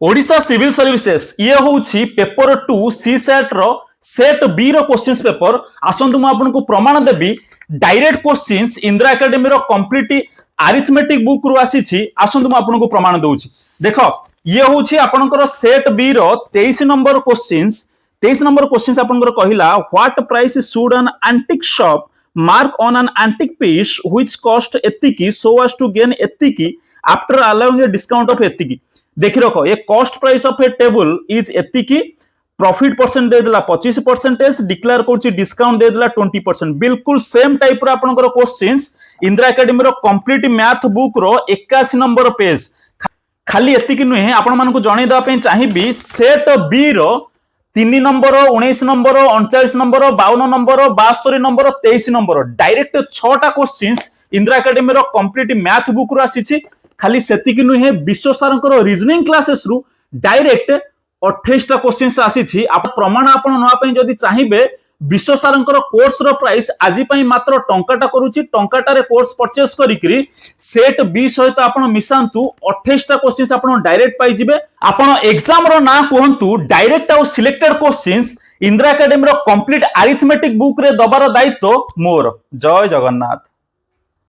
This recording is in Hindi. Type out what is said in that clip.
ओडिशा सिविल सर्विसेस ये होउछि पेपर 2 सी सेट रो सेट बी रो क्वेश्चंस पेपर आसंतु मु आपनको प्रमाण देबी डायरेक्ट क्वेश्चंस इंदिरा एकेडमी रो कंप्लीट अरिथमेटिक बुक रु आसीछि आसंतु मु आपनको प्रमाण दउछि देखो ये होउछि आपनकर सेट बी रो 23 नंबर क्वेश्चंस आपनकर कहिला what price should an antique shop mark on an antique piece which cost एतिकी so as to gain एतिकी after allowing a discount of एतिकी देखि रखो ये cost price of a table is एतिकी प्रॉफिट परसेंट दे देला 25% डिक्लेयर करछि डिस्काउंट दे देला 20% बिल्कुल सेम टाइप रो आपनकर क्वेश्चंस इंदिरा एकेडमी रो कंप्लीट मैथ बुक रो 81 नंबर पेज खाली एतिकी नुहे आपण मानको जणै दा पे चाहिबी सेट बी रो 3 number 19 number 39 number 52 number 72 number 23 number direct 6टा क्वेश्चंस इंदिरा एकेडमी रो कंप्लीट मैथ बुक रो आसीछि खाली सेतिकी नुहे विश्व सारंकर रीजनिंग क्लासेस रु डायरेक्ट 28 टा क्वेश्चंस आसीछि आप प्रमाण आपण नवा पई जदी चाहिबे विश्व सारंकर कोर्स रो प्राइस आजि पई मात्र टंकाटा करूछि टंकाटारे कोर्स परचेस करिकरी सेट बी सहित आपण मिसांतु 28 टा क्वेश्चंस आपण डायरेक्ट पाई जिवे आपण एग्जाम रो ना कहंतु डायरेक्ट आउ सिलेक्टेड क्वेश्चंस इंदिरा एकेडमी रो कंप्लीट अरिथमेटिक बुक रे दबार दायित्व मोर जय जगन्नाथ।